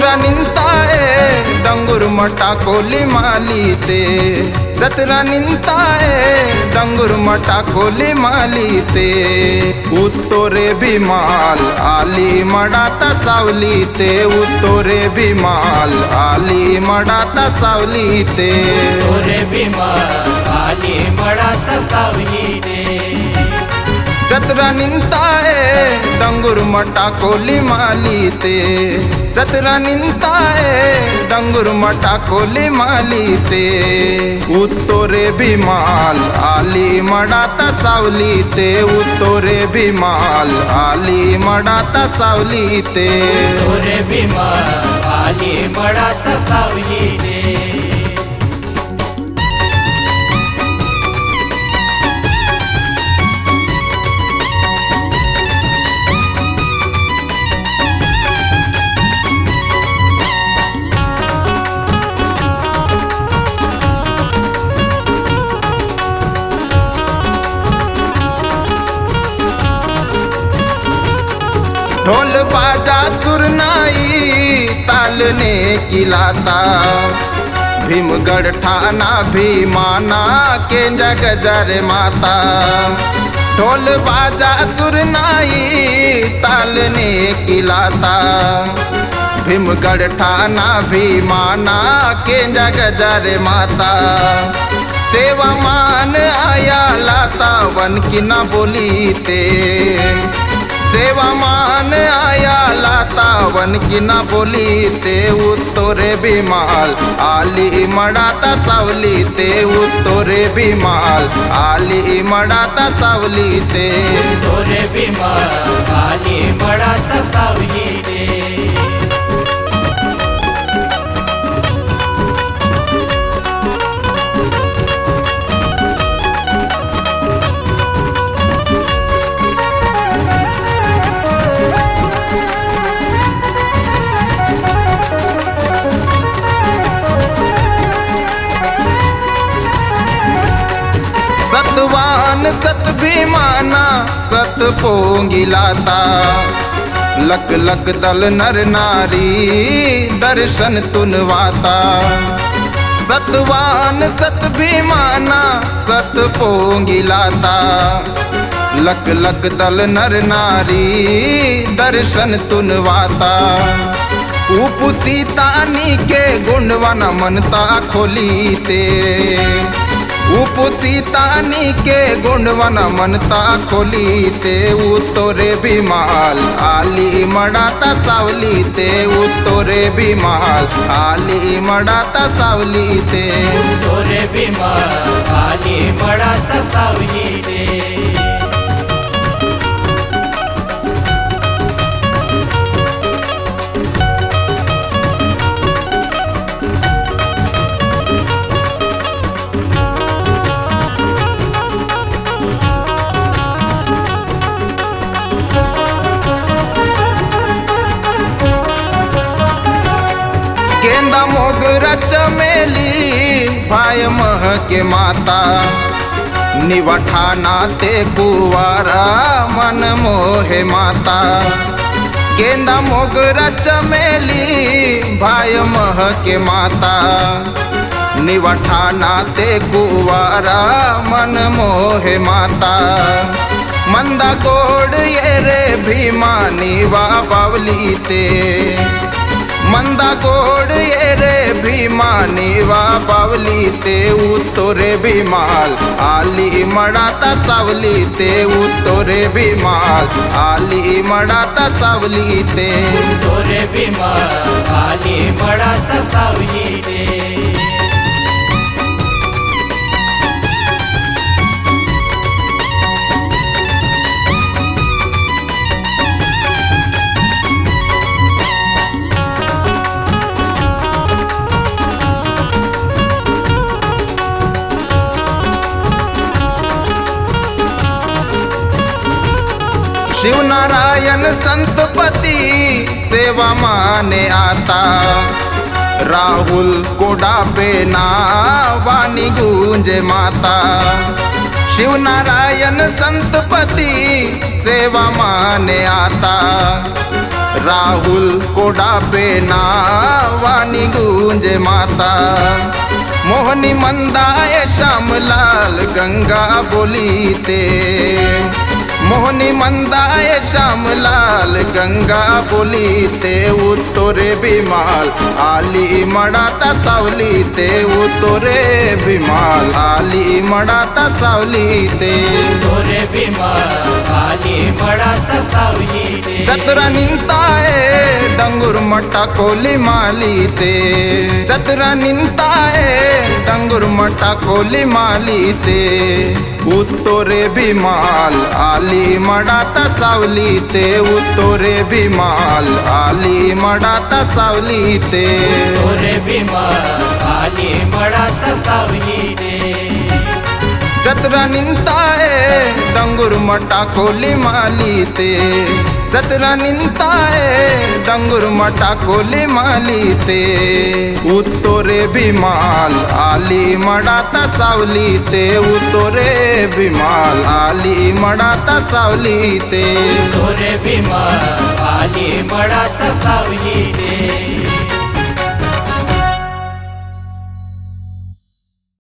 जत्रा निंताए डंगूर मटा कोली मालीते जत्रा निंताए डंगूर मटा कोली मालीते उत्तोरे बिमाल आली मडाता सावलीते उत्तोरे बिमाल आली मडाता सावलीते उत्तोरे बिमाल आली मडाता सावलीते जत्रा निंताए डंगूर मटा कोली मालीते जत्रा निंताए डंगूर मटा कोली मालीते उत्तोरे बिमाल आली मडाता सावलीते उत्तोरे बिमाल आली मडाता सावलीते उत्तोरे बिमाल आली मडाता सावलीते ढोल बाजा सुरनाई तालने किलाता भीमगढ़ ठाना भीमाना के जग जर माता ढोल बाजा सुरनाई तालने किलाता भीमगढ़ ठाना भीमाना के जग जर माता सेवा मान आया लाता वन की ना बोलीते सेवा मान आया लाता वन की ना बोलीते उत्तोरे बिमाल आली मडाता सावलीते उत्तोरे बिमाल आली मडाता सावलीते उत्तोरे बिमाल आली मडाता सावलीते सतवान सत भीमाना सत पोंगिलाता लक लक दल नर नारी दर्शन तुनवाता सतवान सत भीमाना सत पोंगिलाता लक लक दल नर नारी दर्शन तुनवाता उप सीतानी के गुणवन मनता खोलीते उप सीतानी के गुणवन मनता खोलीते उत्तोरे बिमाल आली मडाता सावलीते उत्तोरे बिमाल आली मडाता सावलीते उत्तोरे बिमाल आली मडाता सावलीते गेंदा मोगरा चमेली भाई मह के माता निवठाना ते कुवारा मन मोहे माता गेंदा मोगरा चमेली भाई मह के माता निवठाना ते कुवारा मन मोहे माता मंदा गोड़ ये रे भीमानी वा बावलीते मंदा गोड़ ये रे भीमानी वा बावलीते उत्तोरे बिमाल आली मडाता सावलीते उत्तोरे बिमाल आली मडाता सावलीते उत्तोरे बिमाल आली मडाता सावलीते शिव नारायण संतपति सेवा माने आता राहुल कोडा पे ना वानी गूंजे माता शिव नारायण संतपति सेवा माने आता राहुल कोडापे नावानी गुंजे माता मोहनी मंदाय श्यामलाल गंगा बोलीते मोहनी मंदाय श्यामलाल गंगा बोलीते उत्तरे बिमाल आली मडाता सावलीते उत्तरे बिमाल आली मडाता सावलीते दोरे बिमाल आली मडात सावलीते चतुरा निंताये डंगूर मटा कोली मालीते चतुरा निंताये डंगूर मटा कोली मालीते उत्तरे बिमाल आली मडाता सावलीते उत्तरे बिमाल आली मडाता सावलीते दोरे बिमाल आली मडात सावलीते चतुरा निंताये डंगूर मटा कोली मालीते चतुरा निंताये डंगूर मटा कोली मालीते उत्तरे बिमाल आली मडाता सावलीते उत्तरे बिमाल आली मडाता सावलीते दोरे बिमाल आली मडात सावलीते